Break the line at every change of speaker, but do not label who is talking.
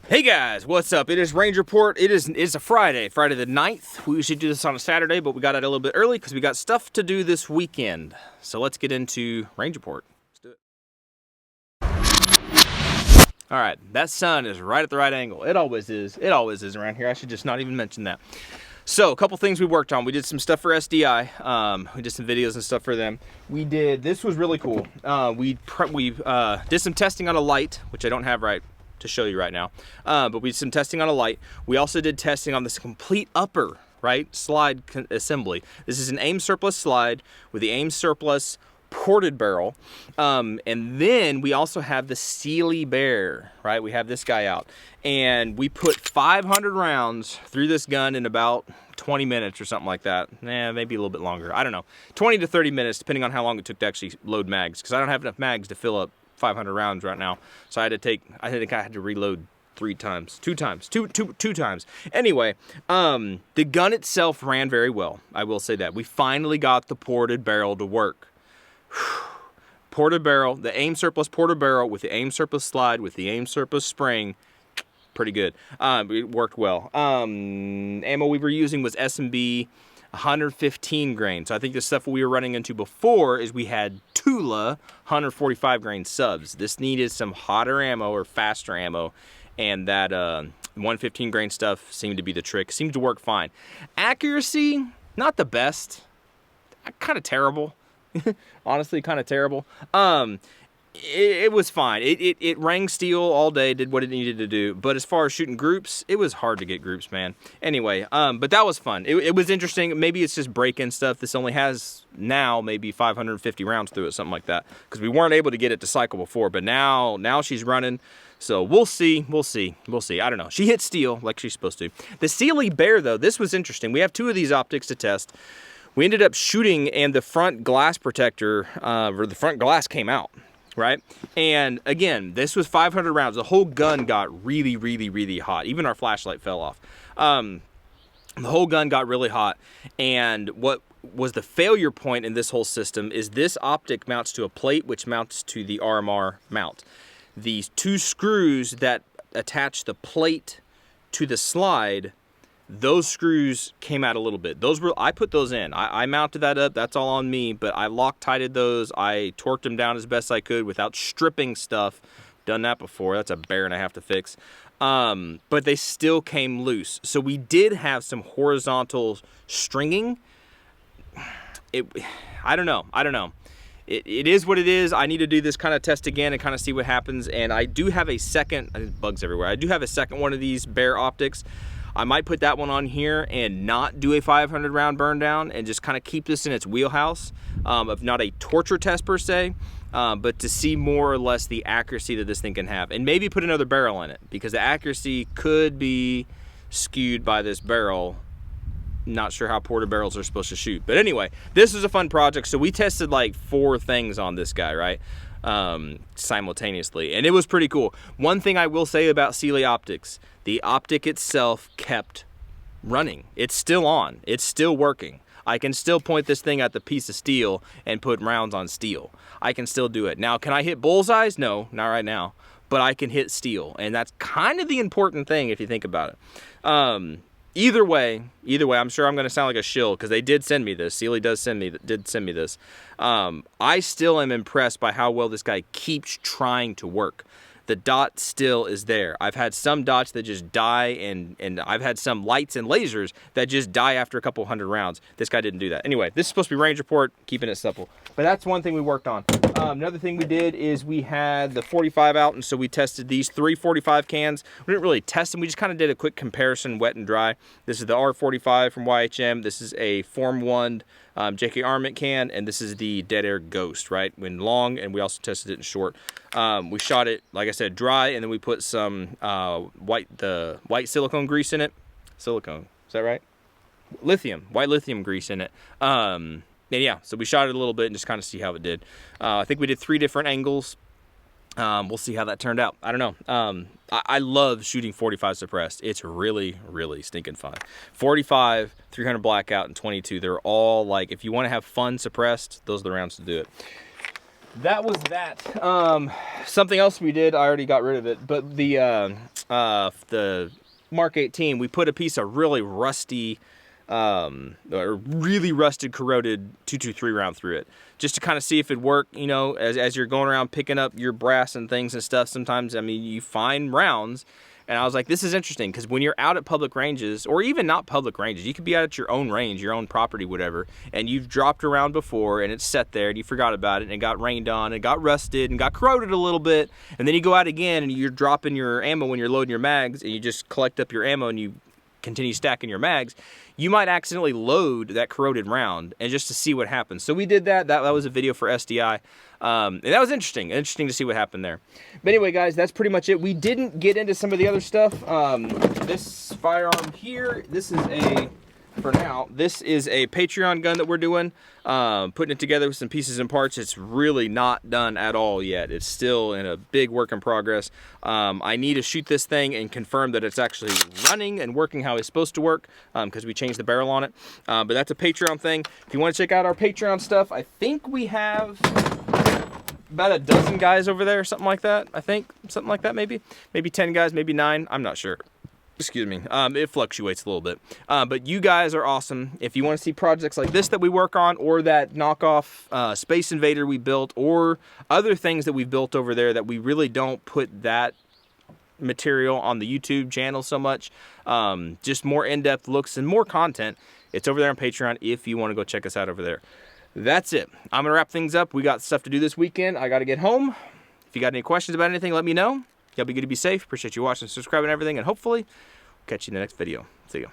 Hey guys, what's up? It is Range Report. It's a Friday the 9th. We usually do this on a Saturday, but we got it a little bit early because we got stuff to do this weekend. So let's get into Range Report. Let's do it. All right, that sun is right at the right angle. It always is. It always is around here. I should just not even mention that. So a couple things we worked on. We did some stuff for SDI. We did some videos and stuff for them. This was really cool. We did some testing on a light, which I don't have right to show you right now, but we did some testing on a light. We also did testing on this complete upper slide assembly. This is an aim surplus slide with the aim surplus ported barrel, and then we also have the Sealy Bear, right? We have this guy out, and we put 500 rounds through this gun in about 20 minutes or something like that. Maybe a little bit longer, I don't know, 20 to 30 minutes depending on how long it took to actually load mags, because I don't have enough mags to fill up 500 rounds right now. So I think I had to reload two times. Anyway, the gun itself ran very well. I will say that. We finally got the ported barrel to work. Ported barrel, the aim surplus ported barrel with the aim surplus slide with the aim surplus spring. Pretty good. It worked well. Ammo we were using was S&B 115 grain. So I think the stuff we were running into before is we had Tula 145 grain subs. This needed some hotter ammo or faster ammo, and that 115 grain stuff seemed to be the trick. Seemed to work fine. Accuracy, not the best. Kind of terrible. Honestly, kind of terrible. It was fine. It rang steel all day, did what it needed to do. But as far as shooting groups, it was hard to get groups, man. Anyway, but that was fun. It was interesting. Maybe it's just break-in stuff. This only has now maybe 550 rounds through it, something like that. Because we weren't able to get it to cycle before. But now she's running. So we'll see. I don't know. She hit steel like she's supposed to. The Sealy Bear, though, this was interesting. We have two of these optics to test. We ended up shooting, and the front glass protector, or the front glass came out. Right? And again, this was 500 rounds. The whole gun got really, really, really hot. Even our flashlight fell off. The whole gun got really hot. And what was the failure point in this whole system is this optic mounts to a plate which mounts to the RMR mount. These two screws that attach the plate to the slide, those screws came out a little bit. I put those in. I mounted that up. That's all on me. But I Loctited those. I torqued them down as best I could without stripping stuff. Done that before. That's a bear and a half to fix. But they still came loose. So we did have some horizontal stringing. I don't know. It is what it is. I need to do this kind of test again and kind of see what happens. And I do have a second, bugs everywhere. I do have a second one of these Bear optics. I might put that one on here and not do a 500 round burn down and just kind of keep this in its wheelhouse of not a torture test per se, but to see more or less the accuracy that this thing can have, and maybe put another barrel in it because the accuracy could be skewed by this barrel. Not sure how ported barrels are supposed to shoot, but anyway, this was a fun project. So we tested like 4 things on this guy, right? Simultaneously, and it was pretty cool. One thing I will say about Sealy optics, the optic itself kept running. It's still on. It's still working. I can still point this thing at the piece of steel and put rounds on steel. I can still do it. Now, can I hit bullseyes? No, not right now, but I can hit steel, and that's kind of the important thing if you think about it. Either way, I'm sure I'm going to sound like a shill because they did send me this. Sealy did send me this. I still am impressed by how well this guy keeps trying to work. The dot still is there. I've had some dots that just die, and I've had some lights and lasers that just die after a couple hundred rounds. This guy didn't do that. Anyway, this is supposed to be Range Report, keeping it simple. But that's one thing we worked on. Another thing we did is we had the 45 out, and so we tested these 3 45 cans. We didn't really test them. We just kind of did a quick comparison, wet and dry. This is the R45 from YHM. This is a Form 1 JK Armament can, and this is the Dead Air Ghost, right? When long, and we also tested it in short. We shot it, like I said, dry, and then we put some white silicone grease in it. Silicone, is that right? White lithium grease in it. And yeah, so we shot it a little bit and just kind of see how it did. I think we did 3 different angles. We'll see how that turned out. I don't know. I love shooting 45 suppressed. It's really, really stinking fun. 45, 300 blackout, and 22. They're all like, if you want to have fun suppressed, those are the rounds to do it. that was that. Something else we did, I already got rid of it, but the Mark 18, we put a piece of really rusty, or really rusted, corroded 223 round through it, just to kind of see if it worked. You know, as you're going around picking up your brass and things and stuff, sometimes, I mean, you find rounds. And I was like, this is interesting, because when you're out at public ranges, or even not public ranges, you could be out at your own range, your own property, whatever, and you've dropped around before, and it's set there, and you forgot about it, and it got rained on, and got rusted, and got corroded a little bit, and then you go out again, and you're dropping your ammo when you're loading your mags, and you just collect up your ammo, and you continue stacking your mags, you might accidentally load that corroded round, and just to see what happens. So we did that. That was a video for SDI, and that was interesting to see what happened there. But anyway, guys, that's pretty much it. We didn't get into some of the other stuff. This firearm here, this is a, for now, this is a Patreon gun that we're doing, putting it together with some pieces and parts. It's really not done at all yet. It's still in a big work in progress. I need to shoot this thing and confirm that it's actually running and working how it's supposed to work, because we changed the barrel on it. But that's a Patreon thing. If you want to check out our Patreon stuff, I think we have about a dozen guys over there, something like that. I think something like that, maybe 10 guys, maybe 9. I'm not sure. Excuse me. It fluctuates a little bit, but you guys are awesome. If you want to see projects like this that we work on, or that knockoff Space Invader we built, or other things that we've built over there that we really don't put that material on the YouTube channel so much, just more in-depth looks and more content, it's over there on Patreon if you want to go check us out over there. That's it. I'm gonna wrap things up. We got stuff to do this weekend. I got to get home. If you got any questions about anything, let me know. Y'all be good to be safe. Appreciate you watching, subscribing, and everything, and hopefully catch you in the next video. See ya.